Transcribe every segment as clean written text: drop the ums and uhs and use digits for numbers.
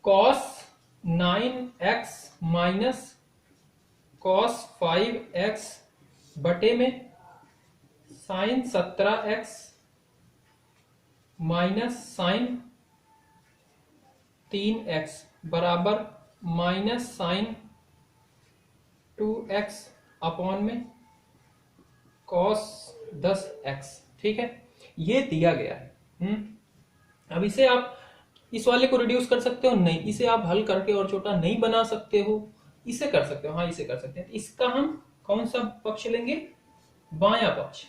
Cos 9x minus cos 5x बटे में sign 17x minus sine 3x बराबर minus sign 2x upon में cos 10x। ठीक है, ये दिया गया है। अब इसे आप इस वाले को रिड्यूस कर सकते हो, नहीं इसे आप हल करके और छोटा नहीं बना सकते हो, इसे कर सकते हो, हाँ इसे कर सकते हैं। इसका हम कौन सा पक्ष लेंगे, बायां पक्ष।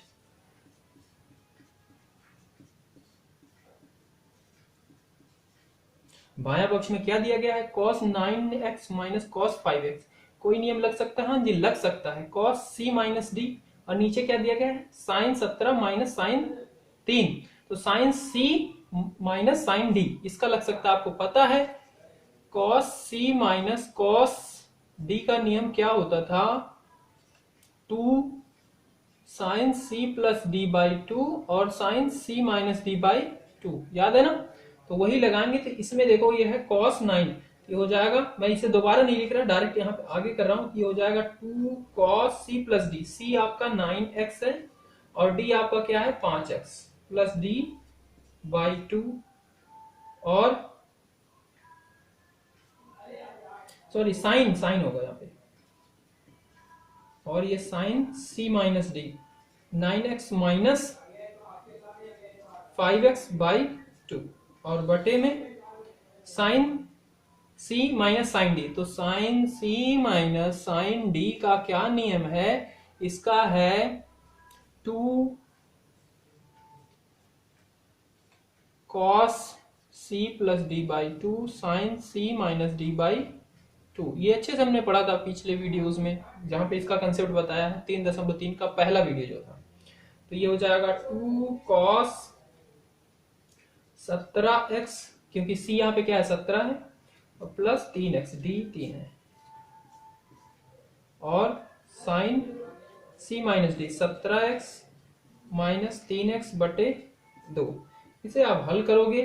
बायां पक्ष में क्या दिया गया है, cos 9x minus cos 5x। कोई नियम लग सकता है, हाँ जी लग सकता है, cos c माइनस डी, और नीचे क्या दिया गया है, साइन 17 माइनस साइन 3, तो sine c minus sine D, इसका लग सकता है। आपको पता है cos c minus cos d का नियम क्या होता था, 2 sine c plus D by 2 और sine c minus D by 2, याद है ना। तो वही लगाएंगे। तो इसमें देखो ये है cos 9, ये हो जाएगा, मैं इसे दोबारा नहीं लिख रहा, डायरेक्ट यहाँ पे आगे कर रहा हूं, ये हो जाएगा 2 cos c plus D, c आपका 9x है और d आपका क्या है 5x प्लस डी बाई 2, और सॉरी साइन होगा यहाँ पे, और ये sine c minus D 9x minus 5x by 2, और बटे में sine c minus sine D. तो sine c minus sine D का क्या नियम है, इसका है 2 cos c plus D by 2 sine c minus D by 2। ये अच्छे से हमने पढ़ा था पिछले वीडियोस में, जहां पे इसका कंसेप्ट बताया है, 3.3 का पहला वीडियो जो था। तो ये हो जाएगा 2 cos 17x, क्योंकि c यहाँ पे क्या है 17 है, और प्लस 3x, d 3 है, और sine c minus D 17x minus 3x बटे 2। इसे आप हल करोगे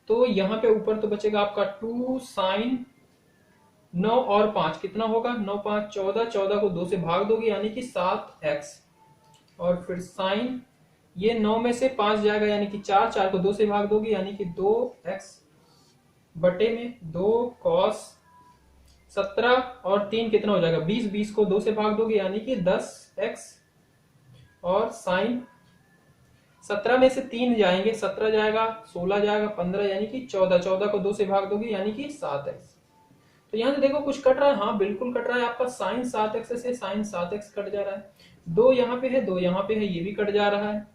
तो यहाँ पे ऊपर तो बचेगा आपका 2 साइन 9 और 5 कितना होगा, 9 5 14, 14 को 2 से भाग दोगे यानी कि 7x, और फिर साइन ये 9 में से 5 जाएगा यानी कि 4, 4 को 2 से भाग दोगे यानी कि 2x बटे में 2 cos 17 और 3 कितना हो जाएगा 20, 20 को 2 से भाग दोगे यानी कि 10x, और साइन 17 में से 3 जाएंगे, 17 जाएगा, 16 जाएगा, 15 यानी कि 14, 14 को 2 से भाग दोगे यानी कि 7x। तो यहां से देखो कुछ कट रहा है, हाँ बिल्कुल कट रहा है, आपका साइन 7x से साइन 7x कट जा रहा है, 2 यहाँ पे है, 2 यहाँ पे है, ये भी कट जा रहा है।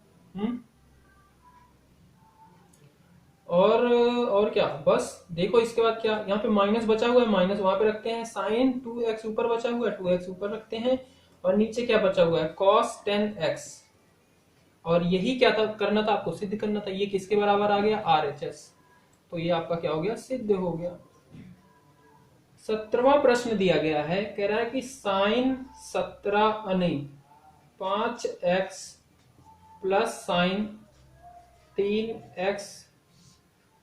और क्या, बस देखो इसके बाद क्या, यहाँ पे माइनस बचा हुआ है, माइनस वहां पे रखते हैं, साइन 2x ऊपर बचा हुआ है, 2x ऊपर रखते हैं, और नीचे क्या बचा हुआ है cos 10x, और यही क्या था करना था आपको, सिद्ध करना था, ये किसके बराबर आ गया RHS, तो ये आपका क्या हो गया, सिद्ध हो गया। 17वां प्रश्न दिया गया है, कह रहा है कि साइन 17 नहीं 5x प्लस साइन 3x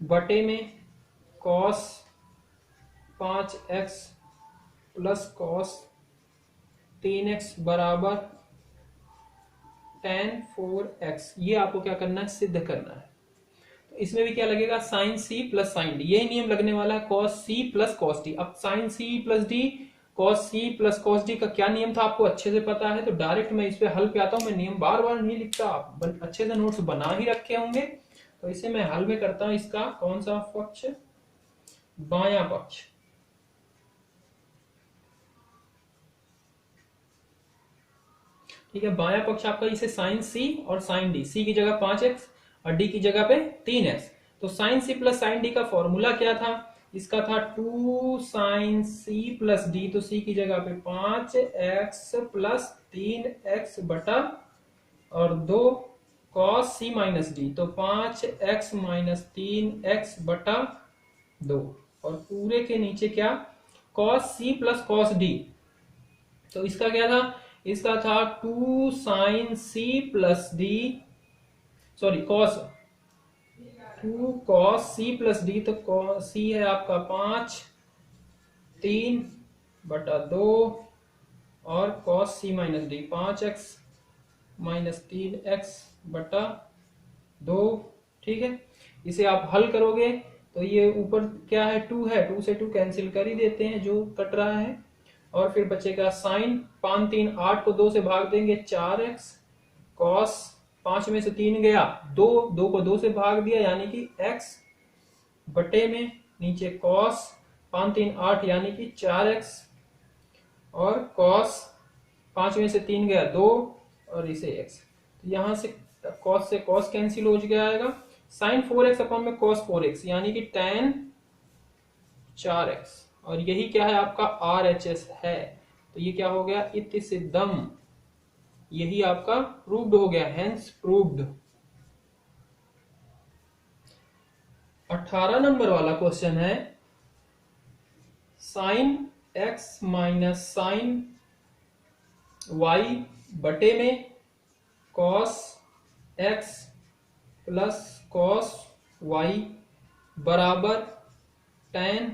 बटे में cos 5x plus cos 3x बराबर tan 4x, ये आपको क्या करना है, सिद्ध करना है। तो इसमें भी क्या लगेगा, sine c plus sine D, यही नियम लगने वाला है, cos c plus cos d। अब sine c plus D cos c plus cos d का क्या नियम था आपको अच्छे से पता है, तो डायरेक्ट मैं इस पे हल पे आता हूं, मैं नियम बार बार नहीं लिखता, आप अच्छे से नोट्स बना ही रखे होंगे। तो इसे मैं हल में करता हूं, इसका कौन सा पक्ष, बायां पक्ष। ठीक है, बायां पक्ष आपका, इसे साइन c और साइन डी, c की जगह 5x और d की जगह पे 3x। तो sine c plus sine D का फॉर्मूला क्या था, इसका था 2 साइन c प्लस डी, तो c की जगह पे 5x प्लस 3x बटा और 2 cos c माइनस डी, तो 5x माइनस 3x बटा 2, और पूरे के नीचे क्या cos c plus cos d, तो इसका क्या था, इसका था 2 sine c plus D, sorry cos 2 cos c plus D, तो सी है आपका 5, 3/2 और cos c minus D 5x minus 3x/2। ठीक है, इसे आप हल करोगे तो ये ऊपर क्या है 2 है, 2 से 2 कैंसिल कर ही देते हैं जो कट रहा है, और फिर बचेगा साइन 5 3 8 को 2 से भाग देंगे 4x, कॉस 5 में से 3 गया 2, 2 को 2 से भाग दिया यानी कि x बटे में नीचे कॉस 5 3 8 यानी कि 4x, और कॉस 5 में से 3 गया 2 और इसे x, तो यहां से कॉस कैंसिल हो जाएगा, साइन 4x अपन में कॉस 4x यानी कि tan 4x, और यही क्या है आपका RHS है, तो ये क्या हो गया इति सिद्धम, यही आपका प्रूव्ड हो गया, हेंस प्रूव्ड। 18 नंबर वाला क्वेश्चन है sine x minus sine y बटे में cos x plus cos y बराबर tan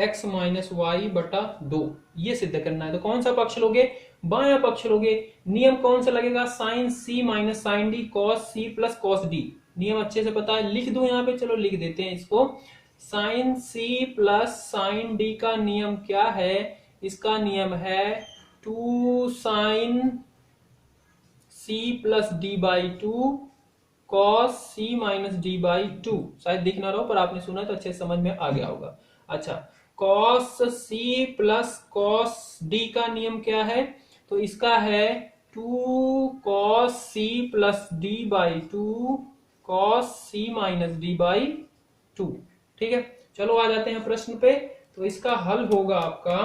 x माइनस वाई बटा 2, ये सिद्ध करना है। तो कौन सा पक्ष लोगे, बायां पक्ष लोगे। नियम कौन सा लगेगा, sine c minus sine D cos c plus cos D, नियम अच्छे से पता है, लिख दो यहाँ पे, चलो लिख देते हैं इसको। Sine c plus sine D का नियम क्या है, इसका नियम है 2 sine c plus D by 2 cos c minus D by 2, शायद दिख ना रहो पर आपने सुना तो अच्छे समझ में आ गया होगा। अच्छा, cos c plus cos d का नियम क्या है, तो इसका है 2 cos c plus d by 2 cos c minus d by 2। ठीक है, चलो आ जाते हैं प्रश्न पे। तो इसका हल होगा आपका,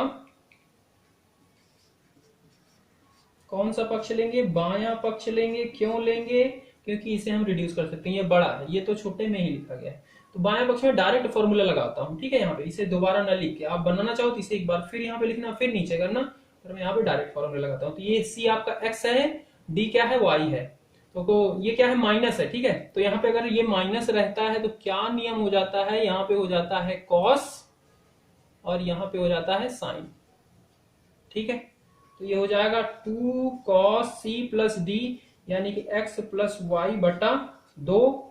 कौन सा पक्ष लेंगे, बायां पक्ष लेंगे। क्यों लेंगे, क्योंकि इसे हम रिड्यूस कर सकते हैं, ये बड़ा है, ये तो छोटे में ही लिखा गया है, तो बायां पक्ष में डायरेक्ट फॉर्मूला लगाता हूं। ठीक है, यहाँ पे इसे दोबारा ना लिख के, आप बनाना चाहो तो इसे एक बार फिर यहाँ पे लिखना, फिर नीचे करना, पर मैं यहाँ पे डायरेक्ट फॉर्मूला लगाता हूँ। तो ये c आपका x है, d क्या है y है, तो ये क्या है माइनस है। ठीक है, तो यहाँ पे अगर ये माइनस रहता है तो क्या नियम हो जाता है, यहाँ पे हो जाता है कॉस और यहाँ पे हो जाता है साइन। ठीक है, तो ये हो जाएगा 2 cos c प्लस डी यानी कि x प्लस वाई बटा 2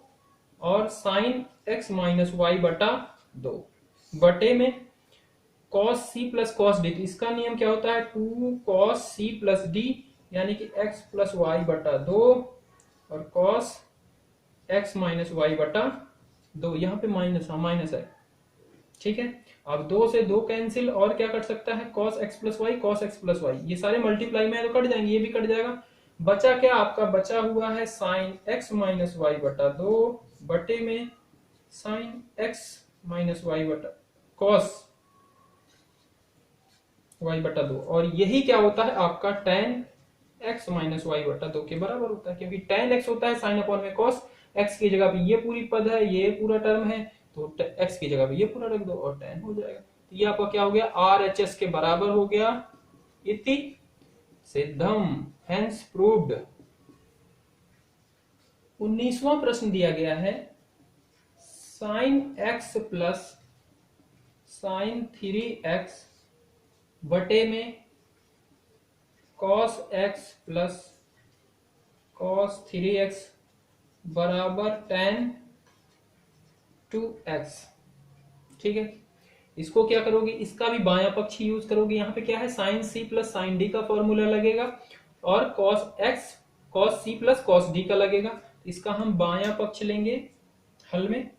और साइन x माइनस वाई बटा 2 बटे में cos c plus cos d, इसका नियम क्या होता है 2 cos c प्लस d यानी कि x प्लस वाई बटा 2 और cos x माइनस वाई बटा 2, यहाँ पे माइनस है। ठीक है, अब 2 से 2 कैंसिल, और क्या कट सकता है cos x plus Y, cos x plus Y, ये सारे मल्टीप्लाई में तो कट जाएंगे, ये भी कट जाएगा। बचा क्या आपका, बचा हुआ है साइन x माइनस वाई बटा 2 बटे में साइन x माइनस वाई बटा cos y बटा 2, और यही क्या होता है आपका tan x माइनस वाई बटा 2 के बराबर होता है, क्योंकि tan x होता है साइन अपॉन में cos, x की जगह पे ये पूरी पद है, ये पूरा टर्म है, तो x की जगह पे ये पूरा रख दो और tan हो जाएगा। तो ये आपका क्या हो गया, RHS के बराबर हो गया, इति सिद्धम, हेंस प्रूव्ड। 19वां प्रश्न दिया गया है sine x plus sign 3x बटे में cos x plus cos 3x बराबर tan 2x। ठीक है, इसको क्या करोगे, इसका भी बायां पक्ष यूज करोगे। यहाँ पे क्या है sine c plus sine D का फॉर्मूला लगेगा और cos c plus cos d का लगेगा। इसका हम बायां पक्ष लेंगे हल में,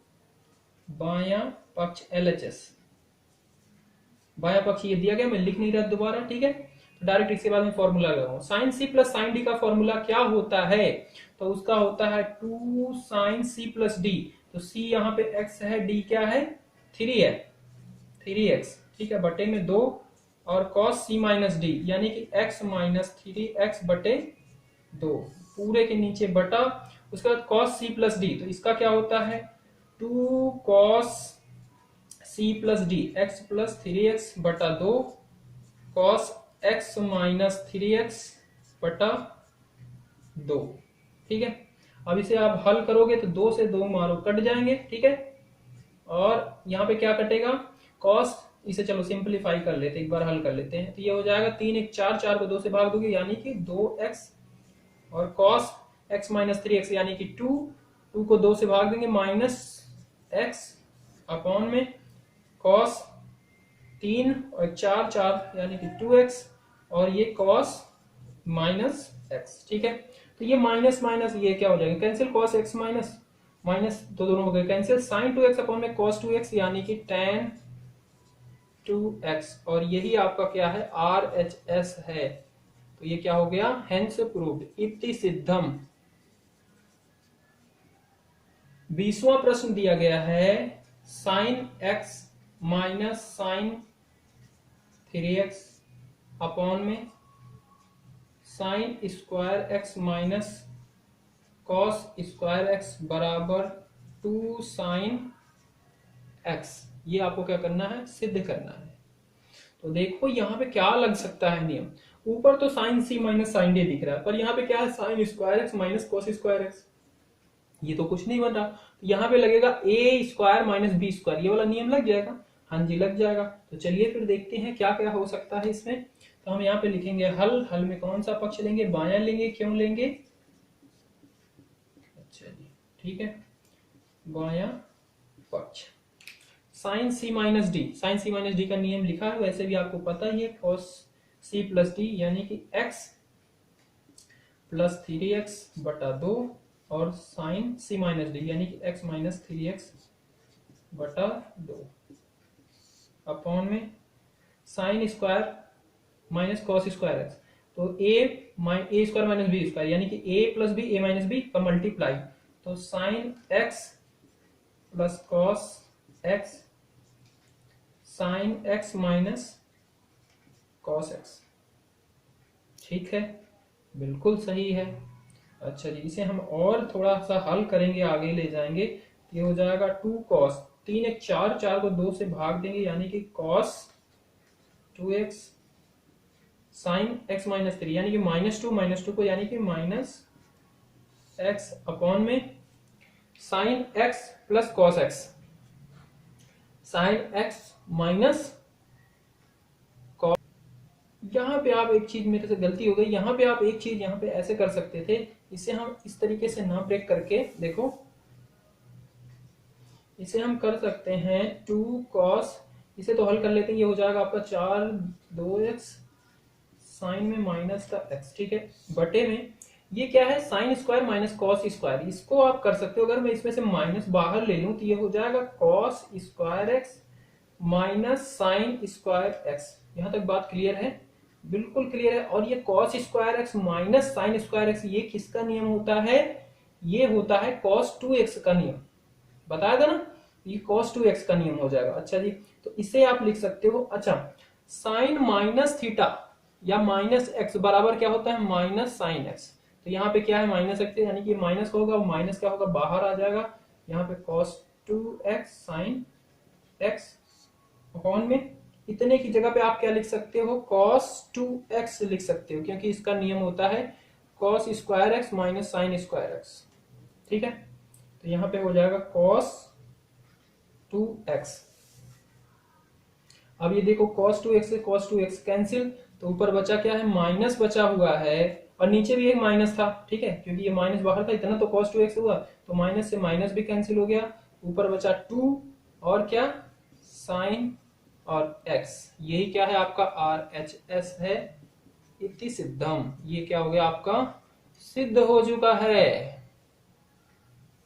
बायां पक्ष LHS, बायां पक्ष ये दिया गया, मैं लिख नहीं रहा दोबारा। ठीक है, तो डायरेक्ट इसके बाद में फॉर्मूला लगाऊं। Sine c plus sine D का फॉर्मूला क्या होता है, तो उसका होता है 2 साइन c प्लस डी, तो c यहाँ पे x है, d क्या है 3 है, 3x। ठीक है, बटे में 2 और cos c माइनस डी यानी कि x माइनस 3x बटे 2 पूरे के नीचे बटा, उसके बाद cos c प्लस डी, तो इसका क्या होता है 2 cos c plus D x plus 3x बटा 2 cos x माइनस 3x बटा 2। ठीक है, अब इसे आप हल करोगे तो 2 से 2 मारो कट जाएंगे, ठीक है। और यहाँ पे क्या कटेगा, कॉस, इसे चलो सिंपलीफाई कर लेते हैं, एक बार हल कर लेते हैं। तो ये हो जाएगा 3 1 4, 4 को 2 से भाग दोगे यानी कि 2x, और कॉस x माइनस 3x यानी कि 2, 2 को 2 से भाग देंगे माइनस x अपॉन में कॉस 3 और 4 4 यानी कि 2x, और ये कॉस माइनस x, ठीक है। तो ये माइनस माइनस ये क्या हो जाएगा, cancel, cos x minus minus तो दोनों हो गए कैंसिल, साइन 2x अपॉन में कॉस 2x यानी कि tan 2x, और यही आपका क्या है, RHS है। तो ये क्या हो गया, हेंस प्रूव्ड, इति सिद्धम। 20वां प्रश्न दिया गया है, sine x minus sine 3x upon में sine square x minus cos square x बराबर 2 साइन x। ये आपको क्या करना है, सिद्ध करना है। तो देखो यहाँ पे क्या लग सकता है नियम, ऊपर तो sine c minus sine d दिख रहा है, पर यहाँ पे क्या है, sine square x minus cos square x, ये तो कुछ नहीं बन रहा। तो यहाँ पे लगेगा a square minus B square, ये वाला नियम लग जाएगा। हाँ जी लग जाएगा। तो चलिए फिर देखते हैं क्या क्या हो सकता है इसमें। तो हम यहाँ पे लिखेंगे हल, हल में कौन सा पक्ष लेंगे, बायां लेंगे, क्यों लेंगे, अच्छा जी ठीक है, बायां पक्ष। साइन सी माइनस डी, साइन सी माइनस डी का नियम लिखा है, वैसे भी आपको पता ही है, कॉस सी प्लस डी यानी कि x प्लस 3x बटा 2, और साइन सी माइनस डी यानी कि x माइनस 3x बटा 2 अपॉन में sine square minus cos square x, तो A square minus B square यानी कि a plus B, a minus B का मल्टीप्लाई, तो sine x plus cos x sine x minus cos x, ठीक है, बिल्कुल सही है। अच्छा जी, इसे हम और थोड़ा सा हल करेंगे, आगे ले जाएंगे। ये हो जाएगा 2 कॉस 3 1 4, 4 को 2 से भाग देंगे यानी कि cos 2x sign x minus 3 यानी कि माइनस टू को यानी कि माइनस x अपॉन में sine x plus cos x, sine x minus, यहाँ पे आप एक चीज, मेरे से गलती हो गई, यहाँ पे आप एक चीज यहाँ पे ऐसे कर सकते थे, इसे हम इस तरीके से ना ब्रेक करके, देखो इसे हम कर सकते हैं 2 cos, इसे तो हल कर लेते हैं, ये हो जाएगा आपका 4 2x साइन में माइनस का x, ठीक है, बटे में ये क्या है, sine square minus cos square, इसको आप कर सकते हो। अगर मैं इसमें से माइनस बाहर ले लूं तो ये हो जाएगा cos square x minus sign square x। यहां तक बात क्लियर है, बिल्कुल क्लियर है। और ये cos square x minus sign square x, ये किसका नियम होता है, ये होता है cos 2x का नियम, बताया था ना, ये cos 2x का नियम हो जाएगा। अच्छा जी, तो इसे आप लिख सकते हो, अच्छा साइन माइनस थीटा या माइनस x बराबर क्या होता है, माइनस साइन x। तो यहाँ पे क्या है, माइनस x यानी कि माइनस का होगा, माइनस क्या होगा, बाहर आ जाएगा, यहाँ पे cos 2x sign x upon में इतने की जगह पे आप क्या लिख सकते हो, cos 2x लिख सकते हो, क्योंकि इसका नियम होता है cos square x minus sign square x, ठीक है। तो यहाँ पे हो जाएगा cos 2x। अब ये देखो cos 2x से cos 2x कैंसिल, तो ऊपर बचा क्या है, माइनस बचा हुआ है, और नीचे भी एक माइनस था, ठीक है, क्योंकि ये माइनस बाहर था, इतना तो cos 2x हुआ, तो माइनस से माइनस भी कैंसिल हो गया, ऊपर बचा 2 और क्या, साइन और x, यही क्या है आपका RHS है, इति सिद्धम। ये क्या हो गया आपका, सिद्ध हो चुका है।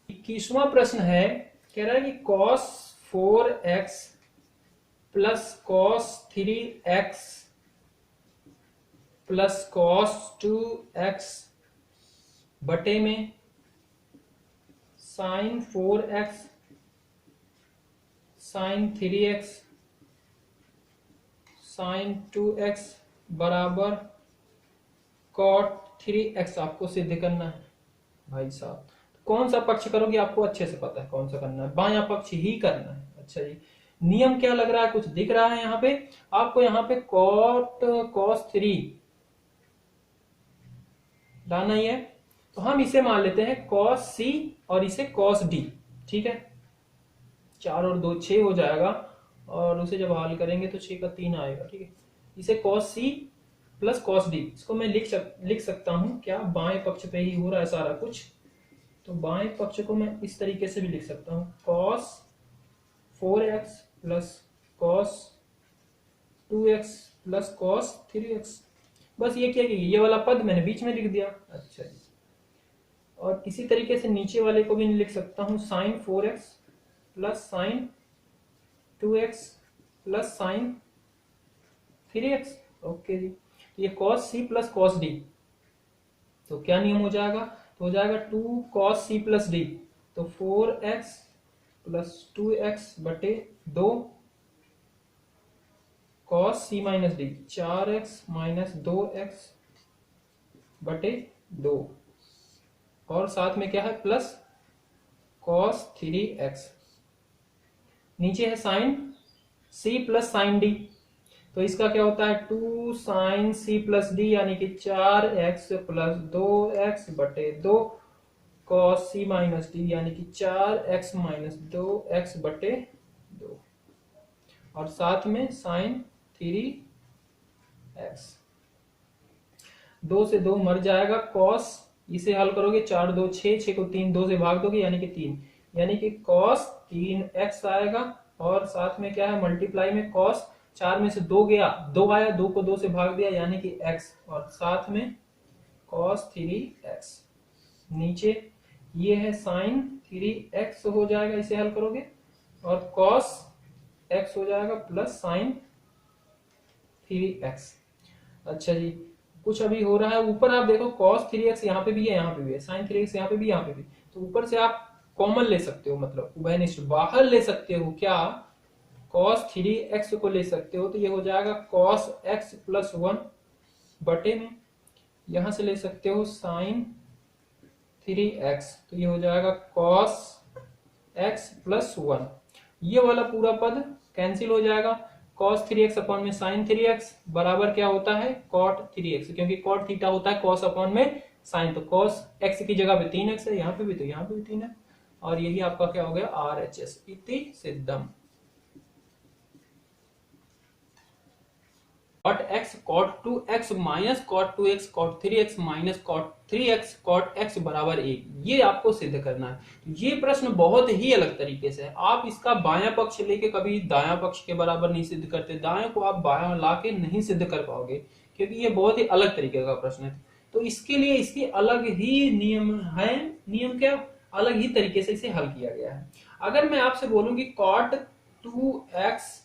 21वां प्रश्न है, कह रहा है कि cos 4x plus cos 3x plus cos 2x बटे में sign 4x sign 3x sign 2x बराबर cot 3x आपको सिद्ध करना है। भाई साहब कौन सा पक्ष करोगे, आपको अच्छे से पता है कौन सा करना है, बायां पक्ष ही करना है। अच्छा जी, नियम क्या लग रहा है, कुछ दिख रहा है यहाँ पे आपको, यहाँ पे cot cos 3 लाना ही है, तो हम इसे मान लेते हैं cos c और इसे cos d। ठीक है, 4 और 2 6 हो जाएगा, और उसे जब हल करेंगे तो 6 का 3 आएगा। ठीक है, इसे cos c plus cos d, इसको मैं लिख सकता हूं क्या, बाएं पक्ष पे ही हो रहा है सारा कुछ, तो बाएं पक्ष को मैं इस तरीके से भी लिख सकता हूं, cos 4x plus cos 2x plus cos 3x। बस ये क्या, ये वाला पद मैंने बीच में लिख दिया। अच्छा जी, और इसी तरीके से नीचे वाले को भी लिख सकता हूं, sin 4x plus sin 2x plus sin 3x। Okay जी, तो ये cos c plus cos d, तो क्या नियम हो जाएगा, तो हो जाएगा 2 cos c प्लस d, तो 4x प्लस 2x बटे 2 cos c minus d, 4x minus 2x बटे 2, और साथ में क्या है प्लस cos 3x, नीचे है sin c plus sin d, तो इसका क्या होता है 2 sin c प्लस d, यानी कि 4x प्लस 2x बटे 2 cos c माइनस d, यानी कि 4x माइनस 2x बटे 2, और साथ में sin 3x। 2 से 2 मर जाएगा, cos, इसे हल करोगे 4 2 6, 6 को 3 2 से भाग दोगे यानी कि 3, यानी कि cos 3x आएगा, और साथ में क्या है मल्टीप्लाई में cos, 4 में से 2 गया, 2 आया, 2 को 2 से भाग दिया यानी कि x, और साथ में cos 3x, नीचे ये है sin 3x हो जाएगा, इसे हल करोगे, और cos x हो जाएगा प्लस sin 3x। अच्छा जी, कुछ अभी हो रहा है ऊपर, आप देखो cos 3x यहाँ पे भी है, यहाँ पे भी है, sin 3x यहाँ पे भी, यहाँ पे भी, तो ऊपर से आप कॉमन ले सकते हो, मतलब उभयनिष्ठ बाहर ले सकते हो क्या, cos 3x को ले सकते हो, तो ये हो जाएगा cos x प्लस 1 बटे में, यहां से ले सकते हो sin 3x, तो ये हो जाएगा cos x प्लस 1, ये वाला पूरा पद कैंसिल हो जाएगा, cos 3x अपॉन में sin 3x बराबर क्या होता है cot 3x, क्योंकि cot थीटा होता है cos अपॉन में sin, तो cos x की जगह पे 3x है, यहाँ पे भी, तो यहाँ पे भी 3 है, और यही आपका क्या हो गया RHS इति सिद्धम। cot x cot 2x minus cot 2x cot 3x minus cot 3x cot x बराबर 1, ये आपको सिद्ध करना है। ये प्रश्न बहुत ही अलग तरीके से है, आप इसका बायां पक्ष लेके कभी दायां पक्ष के बराबर नहीं सिद्ध करते, दाएं को आप बायां लाके नहीं सिद्ध कर पाओगे, क्योंकि ये बहुत ही अलग तरीके का प्रश्न है। तो इसके लिए इसकी अलग ही नियम है, नियम क्या, अलग ही तरीके से इसे हल किया गया है। अगर मैं आपसे बोलूं कि cot 2x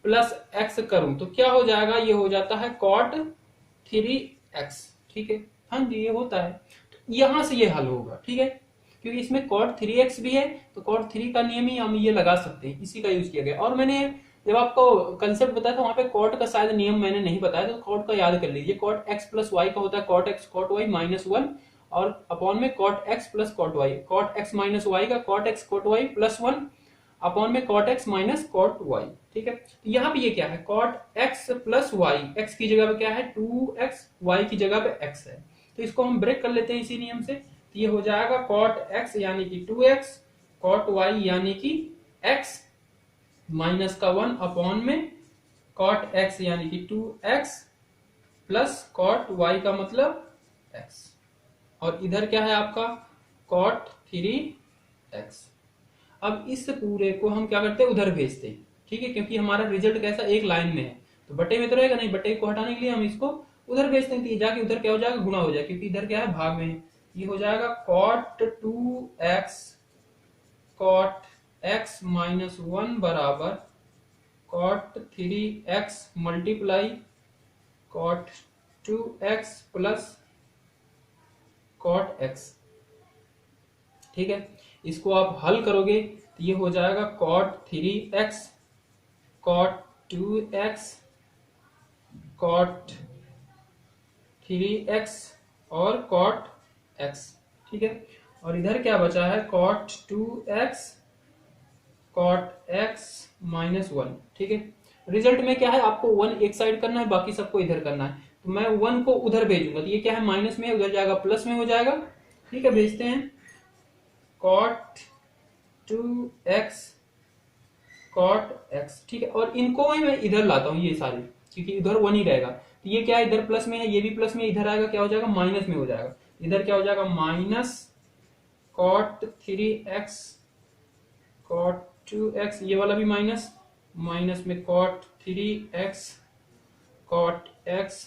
प्लस x करूं तो क्या हो जाएगा, ये हो जाता है cot 3x। ठीक है, हाँ जी ये होता है, तो यहां से ये हल होगा। ठीक है, क्योंकि इसमें cot 3x भी है, तो cot 3 का नियम ही हम ये लगा सकते हैं, इसी का यूज किया गया। और मैंने जब आपको कंसेप्ट बताया था वहां पे cot का शायद नियम मैंने नहीं बताया, तो cot का याद कर लीजिए, cot x प्लस y का होता है cot x cot y minus 1, और अपॉन में cot x plus cot y, cot x minus y का cot x cot y plus 1 upon में cot x minus cot y। ठीक है, तो यहाँ पे ये क्या है cot x plus y, x की जगह पे क्या है 2x, y की जगह पे x है, तो इसको हम ब्रेक कर लेते हैं इसी नियम से, तो ये हो जाएगा cot x यानी कि 2x, cot y यानी कि x माइनस का 1 अपॉन में cot x यानी कि 2x प्लस cot y का मतलब x, और इधर क्या है आपका cot 3x। अब इस पूरे को हम क्या करते हैं उधर भेजते हैं। ठीक है, क्योंकि हमारा रिजल्ट कैसा एक लाइन में है, तो बटे में तो रहेगा नहीं, बटे को हटाने के लिए हम इसको उधर भेजते हैं, तो जाके उधर क्या हो जाएगा गुणा हो जाएगा, क्योंकि इधर क्या है भाग में है, ये हो जाएगा cot 2x cot x minus 1 बराबर cot 3x multiply cot 2x plus cot x। ठीक है, इसको आप हल करोगे तो ये हो जाएगा cot 3x cot 2x cot 3x और cot x। ठीक है, और इधर क्या बचा है cot 2x cot x minus 1। ठीक है, रिजल्ट में क्या है आपको 1 एक साइड करना है, बाकी सबको इधर करना है, तो मैं 1 को उधर भेजूंगा, तो ये क्या है माइनस में, उधर जाएगा प्लस में हो जाएगा, ठीक है, भेजते हैं cot 2x cot x, ठीक है। और इनको मैं इधर लाता हूं ये सारे, क्योंकि इधर 1 ही रहेगा। तो ये क्या है, इधर प्लस में है, ये भी प्लस में, इधर आएगा क्या हो जाएगा, माइनस में हो जाएगा। इधर क्या हो जाएगा, minus cot 3x cot 2x, ये वाला भी माइनस, माइनस में cot 3x cot x,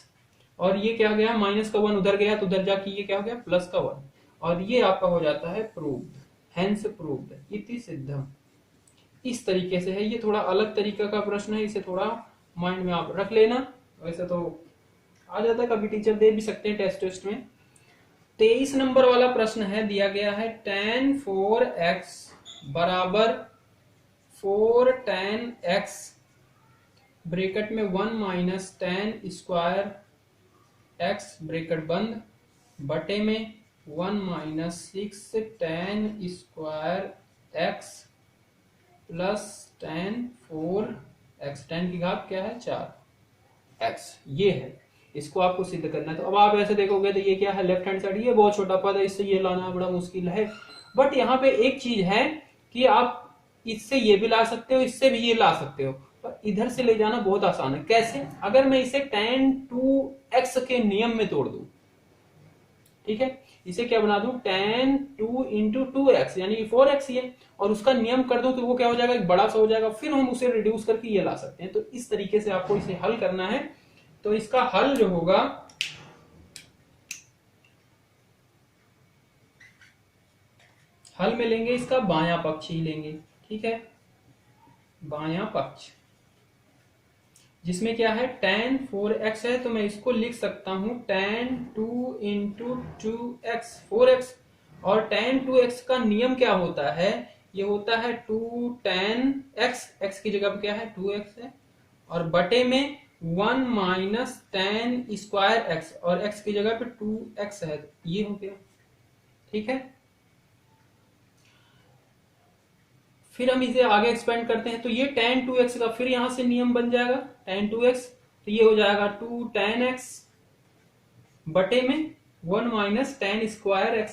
और ये क्या गया, माइनस का 1 उधर गया तो उधर जाके ये क्या हो गया, प्लस का 1, और ये आपका हो जाता है प्रूव्ड, हेंस प्रूव्ड इति सिद्धम। इस तरीके से है, ये थोड़ा अलग तरीका का प्रश्न है, इसे थोड़ा माइंड में आप रख लेना। वैसे तो आ जाता है, कभी टीचर दे भी सकते हैं टेस्ट में। 23 नंबर वाला प्रश्न है, दिया गया है tan 4x बराबर 4 tan x ब्रैकेट में 1 minus tan square x bracket बंद बटे में 1 minus 6 tan square x plus tan 4x, tan की घात क्या है 4x, ये है, इसको आपको सिद्ध करना है। तो अब आप ऐसे देखोगे तो ये क्या है, लेफ्ट हैंड साइड, ये बहुत छोटा पद है, इससे ये लाना बड़ा मुश्किल है। बट यहाँ पे एक चीज है कि आप इससे ये भी ला सकते हो, इससे भी ये ला सकते हो, पर इधर से ले जाना बहुत आसान है। कैसे, अगर मैं इसे tan 2x के नियम में तोड़ दूं, ठीक है, इसे क्या बना दूं, tan 2 इंटू 2x यानी 4x ये, और उसका नियम कर दूं तो वो क्या हो जाएगा, एक बड़ा सा हो जाएगा, फिर हम उसे रिड्यूस करके ये ला सकते हैं। तो इस तरीके से आपको इसे हल करना है। तो इसका हल जो होगा, हल में लेंगे इसका बायां पक्ष ही लेंगे, ठीक है, बायां पक्ष, जिसमें क्या है tan 4x है, तो मैं इसको लिख सकता हूं tan 2 इंटू 2x 4x, और tan 2x का नियम क्या होता है, ये होता है 2 tan x, x की जगह पे क्या है 2x है, और बटे में 1 माइनस tan स्क्वायर x, और x की जगह पे 2x है, ये हो गया, ठीक है। फिर हम इसे आगे एक्सपेंड करते हैं, तो ये tan 2x का फिर यहां से नियम बन जाएगा tan 2x, तो ये हो जाएगा 2 tan x बटे में 1 माइनस tan स्क्वायर x,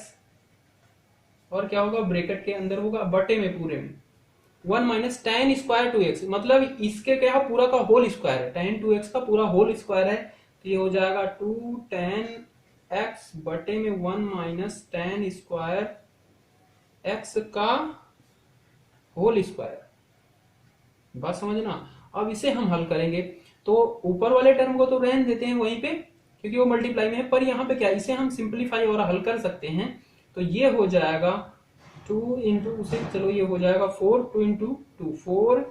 और क्या होगा, ब्रैकेट के अंदर होगा बटे में पूरे में 1 माइनस tan स्क्वायर 2x, मतलब इसके क्या है, पूरा का होल स्क्वायर है, tan 2x का पूरा होल स्क्वायर है, तो ये हो जाएगा 2 tan x बटे में 1 माइनस tan स्क्वायर x का होल स्क्वायर। बात समझना। अब इसे हम हल करेंगे, तो ऊपर वाले टर्म को तो रहने देते हैं वहीं पे, क्योंकि वो मल्टीप्लाई में है, पर यहाँ पे क्या, इसे हम सिंप्लीफाई और हल कर सकते हैं। तो ये हो जाएगा 2 इंटू उसे, चलो ये हो जाएगा 4, 2 इंटू 2 4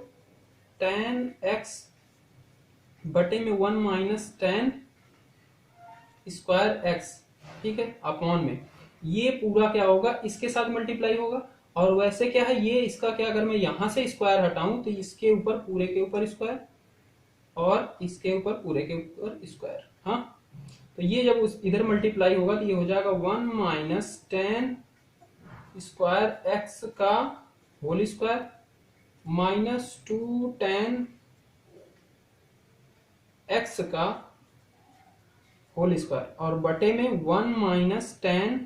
tan x बटे में 1 माइनस tan स्क्वायर x, ठीक है, अपॉन में ये पूरा क्या होगा, इसके साथ मल्टीप्लाई होगा, और वैसे क्या है, ये इसका क्या, अगर मैं यहां से स्क्वायर हटाऊं तो इसके ऊपर पूरे के ऊपर स्क्वायर, और इसके ऊपर पूरे के ऊपर स्क्वायर, हाँ, तो ये जब उस इधर मल्टीप्लाई होगा तो ये हो जाएगा 1 माइनस tan स्क्वायर x का whole square minus 2 tan x का होल स्क्वायर, और बटे में 1 माइनस tan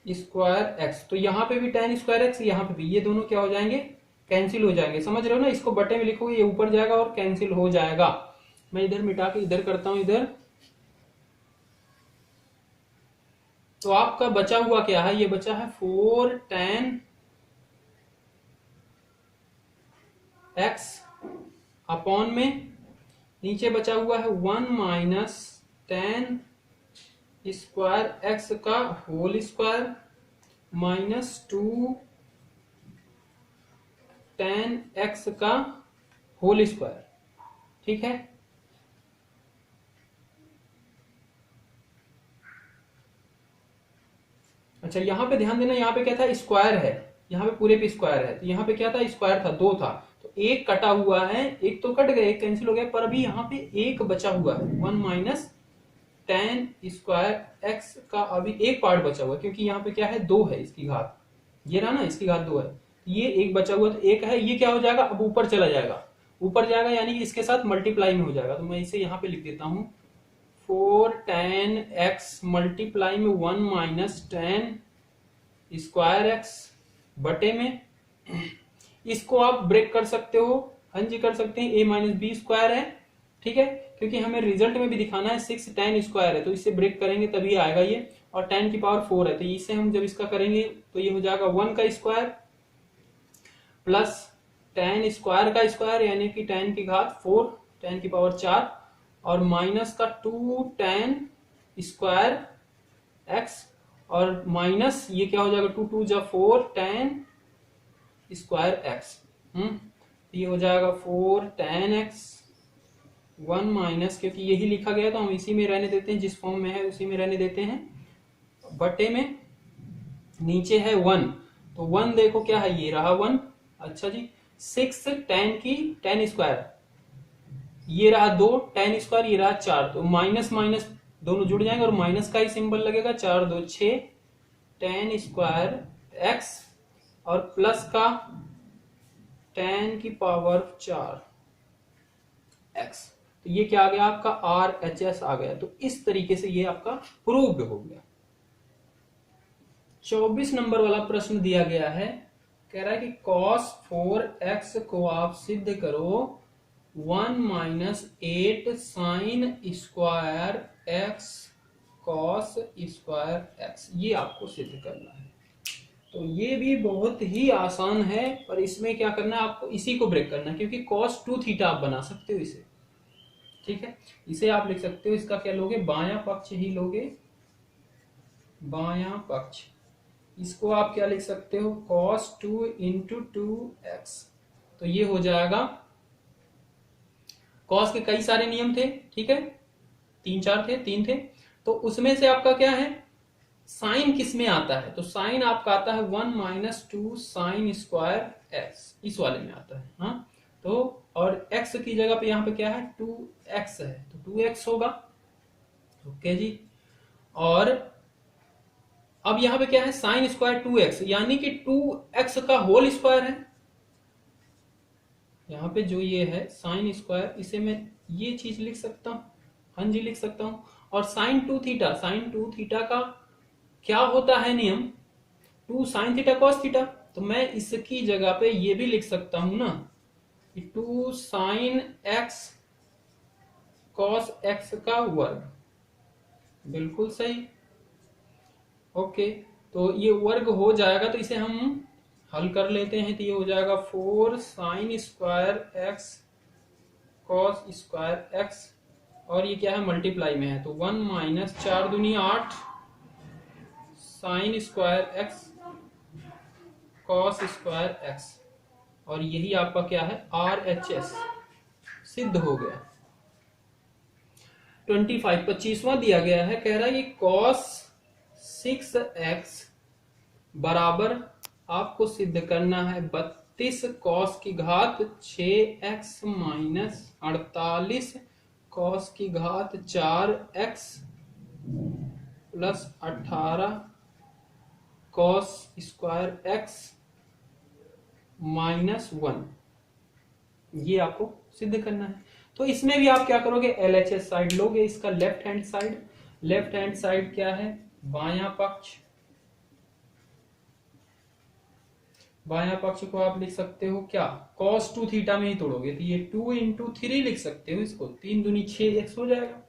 स्क्वायर x, तो यहाँ पे भी tan स्क्वायर x, यहाँ पे भी, ये दोनों क्या हो जाएंगे, कैंसिल हो जाएंगे, समझ रहे हो ना। इसको बटे में लिखोगे ये ऊपर जाएगा और कैंसिल हो जाएगा। मैं इधर मिटा के इधर करता हूं, इधर, तो आपका बचा हुआ क्या है, ये बचा है 4 tan x अपॉन में, नीचे बचा हुआ है 1 माइनस tan स्क्वायर x का whole square minus 2 tan x का होल स्क्वायर, ठीक है। अच्छा, यहां पे ध्यान देना, यहाँ पे क्या था, स्क्वायर है, यहाँ पे पूरे पे स्क्वायर है, तो यहाँ पे क्या था, स्क्वायर था, 2 था, तो एक कटा हुआ है, एक तो कट गया, एक कैंसिल हो गया, पर अभी यहाँ पे एक बचा हुआ है, 1 माइनस tan स्क्वायर x का अभी एक पार्ट बचा हुआ है, क्योंकि यहाँ पे क्या है, 2 है इसकी घात, ये रहा ना, इसकी घात 2 है, ये एक बचा हुआ, तो एक है, ये क्या हो जाएगा, अब ऊपर चला जाएगा, ऊपर जाएगा यानी कि इसके साथ मल्टीप्लाई में हो जाएगा, तो मैं इसे यहाँ पे लिख देता हूँ 4 tan x मल्टीप्लाई में 1 माइनस tan स्क्वायर एक्स बटे में, इसको आप ब्रेक कर सकते हो, हाँ जी कर सकते हैं, a माइनस बी स्क्वायर है, ठीक है, क्योंकि हमें रिजल्ट में भी दिखाना है 6 tan स्क्वायर है, तो इसे ब्रेक करेंगे तभी आएगा ये, और tan की पावर 4 है, तो इसे हम जब इसका करेंगे तो ये हो जाएगा 1 का स्क्वायर प्लस tan स्क्वायर का स्क्वायर यानी कि tan की घात 4, tan की पावर 4, और माइनस का 2 tan स्क्वायर x, और माइनस ये क्या हो जाएगा 2 2 जा 4 tan स्क्वायर x, ये हो जाएगा 4 tan x 1 माइनस, क्योंकि यही लिखा गया तो हम इसी में रहने देते हैं, जिस फॉर्म में है उसी में रहने देते हैं, बटे में नीचे है 1, तो 1 देखो क्या है, ये रहा 1, अच्छा जी, 6 tan स्क्वायर, ये रहा 2 tan स्क्वायर, ये रहा 4, तो माइनस माइनस दोनों जुड़ जाएंगे और माइनस का ही सिंबल लगेगा, 4 2 6 tan स्क्वायर x, और प्लस का tan की पावर 4 x, तो ये क्या आ गया आपका RHS आ गया। तो इस तरीके से ये आपका प्रूव्ड हो गया। 24 नंबर वाला प्रश्न दिया गया है, कह रहा है कि cos 4x को आप सिद्ध करो 1 minus 8 sign square x cos square x, ये आपको सिद्ध करना है। तो ये भी बहुत ही आसान है, पर इसमें क्या करना है आपको, इसी को ब्रेक करना है, क्योंकि cos 2 थीटा आप बना सकते हो इसे, ठीक है, इसे आप लिख सकते हो, इसका क्या लोगे, बायां पक्ष ही लोगे, बायां पक्ष, इसको आप क्या लिख सकते हो, cos 2 इंटू 2x, तो ये हो जाएगा, cos के कई सारे नियम थे, ठीक है, 3 थे, तो उसमें से आपका क्या है, साइन किस में आता है, तो साइन आपका आता है 1 माइनस 2 साइन स्क्वायर x, इस वाले में आता है, हाँ, तो और x की जगह पे यहाँ पे क्या है 2x है, तो 2x होगा, ओके जी, और अब यहाँ पे क्या है साइन स्क्वायर 2x, यानी कि 2x का होल स्क्वायर है, यहाँ पे जो ये है साइन स्क्वायर, इसे मैं ये चीज लिख सकता हूं, हाँ जी लिख सकता हूं, और साइन 2 थीटा, साइन 2 थीटा का क्या होता है नियम, 2 साइन थीटा कॉस थीटा, तो मैं इसकी जगह पे ये भी लिख सकता हूं ना, 2 साइन एक्स कॉस एक्स का वर्ग, बिल्कुल सही, ओके, तो ये वर्ग हो जाएगा, तो इसे हम हल कर लेते हैं, तो ये हो जाएगा 4 sine square x cos square x, और ये क्या है मल्टीप्लाई में है, तो 1 माइनस 4 दूनी 8 sine square x cos square x, और यही आपका क्या है RHS सिद्ध हो गया। 25वां दिया गया है, कह रहा है कि cos 6x बराबर आपको सिद्ध करना है 32 cos की घात 6x माइनस 48 cos की घात 4x plus 18 cos square x minus 1, ये आपको सिद्ध करना है। तो इसमें भी आप क्या करोगे, LHS साइड लोगे, इसका left hand side, left hand side क्या है बायां पक्ष, बायां पक्ष को आप लिख सकते हो क्या cos 2 थीटा में ही तोड़ोगे, तो ये 2 इंटू 3 लिख सकते हो इसको, 3 दूनी 6x हो जाएगा।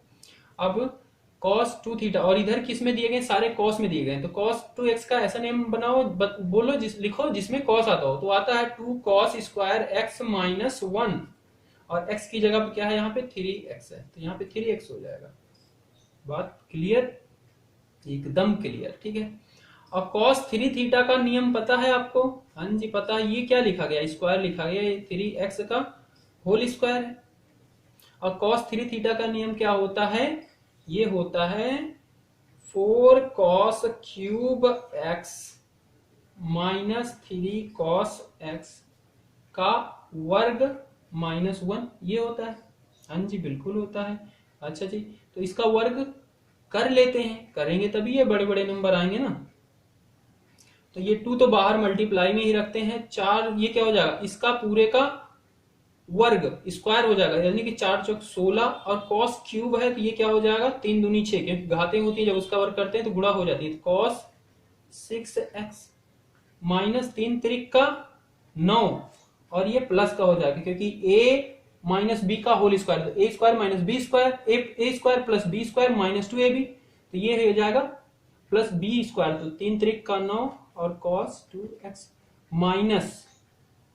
अब cos 2 थीटा, और इधर किस में दिए गए, सारे cos में दिए गए, तो cos 2x का ऐसा नेम बनाओ, बोलो लिखो जिसमें cos आता हो, तो आता है 2 cos स्क्वायर x माइनस 1, और x की जगह पे क्या है यहाँ पे 3x है, तो यहाँ पे 3x हो जाएगा। बात क्लियर, एकदम क्लियर, ठीक है। और cos 3 थीटा का नियम पता है आपको, हाँ जी पता है, ये क्या लिखा गया स्क्वायर लिखा गया, ये 3x का होल स्क्वायर है, और cos 3 थीटा का नियम क्या होता है, ये होता है 4 cos cube x minus 3 cos x का वर्ग माइनस 1, ये होता है, हाँ जी बिल्कुल होता है। अच्छा जी, तो इसका वर्ग कर लेते हैं, करेंगे तभी ये बड़े बड़े नंबर आएंगे ना, तो ये 2 तो बाहर मल्टीप्लाई में ही रखते हैं, 4 ये क्या हो जाएगा, इसका पूरे का वर्ग स्क्वायर हो जाएगा, यानी कि 4 चौक 16 और कॉस क्यूब है तो ये क्या हो जाएगा 3 दूनी 6, क्योंकि घातें होती है जब उसका वर्ग करते हैं तो गुणा हो जाती है। कॉस 6x माइनस 3 त्रिक का 9 और ये प्लस का हो जाएगा क्योंकि a माइनस बी का होल स्क्वायर, तो A square minus B square, A square plus B square minus 2ab, तो ये हो जाएगा प्लस बी स्क्वायर, तो 3 त्रिक का 9 और कॉस 2x माइनस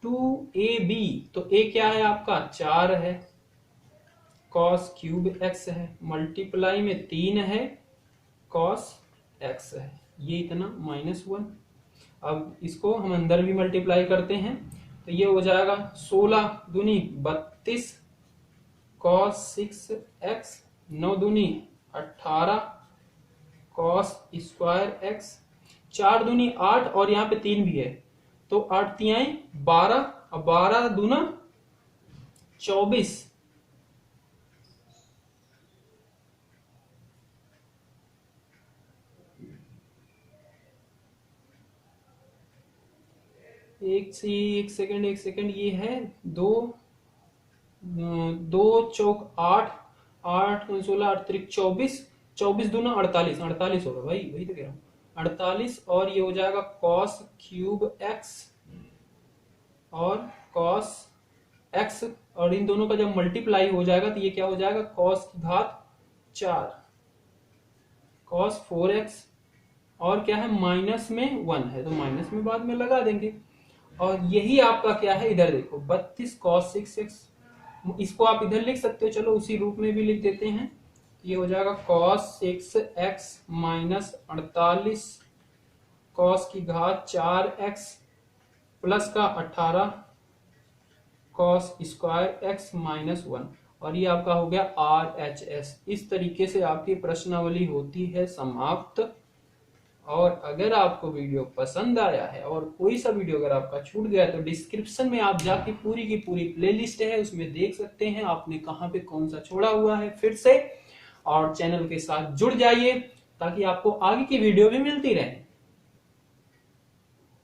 2ab, तो a क्या है आपका 4 है, कॉस क्यूब x है, मल्टीप्लाई में 3 है, कॉस x है, ये इतना -1। अब इसको हम अंदर भी मल्टीप्लाई करते हैं तो ये हो जाएगा 16 दूनी 32 कॉस 6x, 9 दूनी 18 कॉस स्क्वायर x, 4 दूनी 8 और यहाँ पे 3 भी है तो 8 तिहाई 12 और 12 दूना 24, एक सेकंड, ये है 2 चौक 8, 8 16 8 त्रिक 24, 24 दूना 48, 48 होगा भाई, वही तो कह रहा हूँ 48, और ये हो जाएगा कॉस क्यूब x और कॉस x, और इन दोनों का जब मल्टीप्लाई हो जाएगा तो ये क्या हो जाएगा कॉस की घात 4 कॉस 4x, और क्या है माइनस में 1 है तो माइनस में बाद में लगा देंगे, और यही आपका क्या है इधर देखो 32 कॉस 6x, इसको आप इधर लिख सकते हो, चलो उसी रूप में भी लिख देते हैं, ये हो जाएगा कॉस 6x माइनस 48 कॉस की घात 4x प्लस का 18 कॉस स्क्वायर x माइनस 1, और ये आपका हो गया RHS। इस तरीके से आपकी प्रश्नावली होती है समाप्त। और अगर आपको वीडियो पसंद आया है और कोई सा वीडियो अगर आपका छूट गया तो डिस्क्रिप्शन में आप जाके पूरी की पूरी प्लेलिस्ट है उसमें देख सकते हैं आपने कहाँ पे कौन सा छोड़ा हुआ है फिर से, और चैनल के साथ जुड़ जाइए ताकि आपको आगे की वीडियो भी मिलती रहे।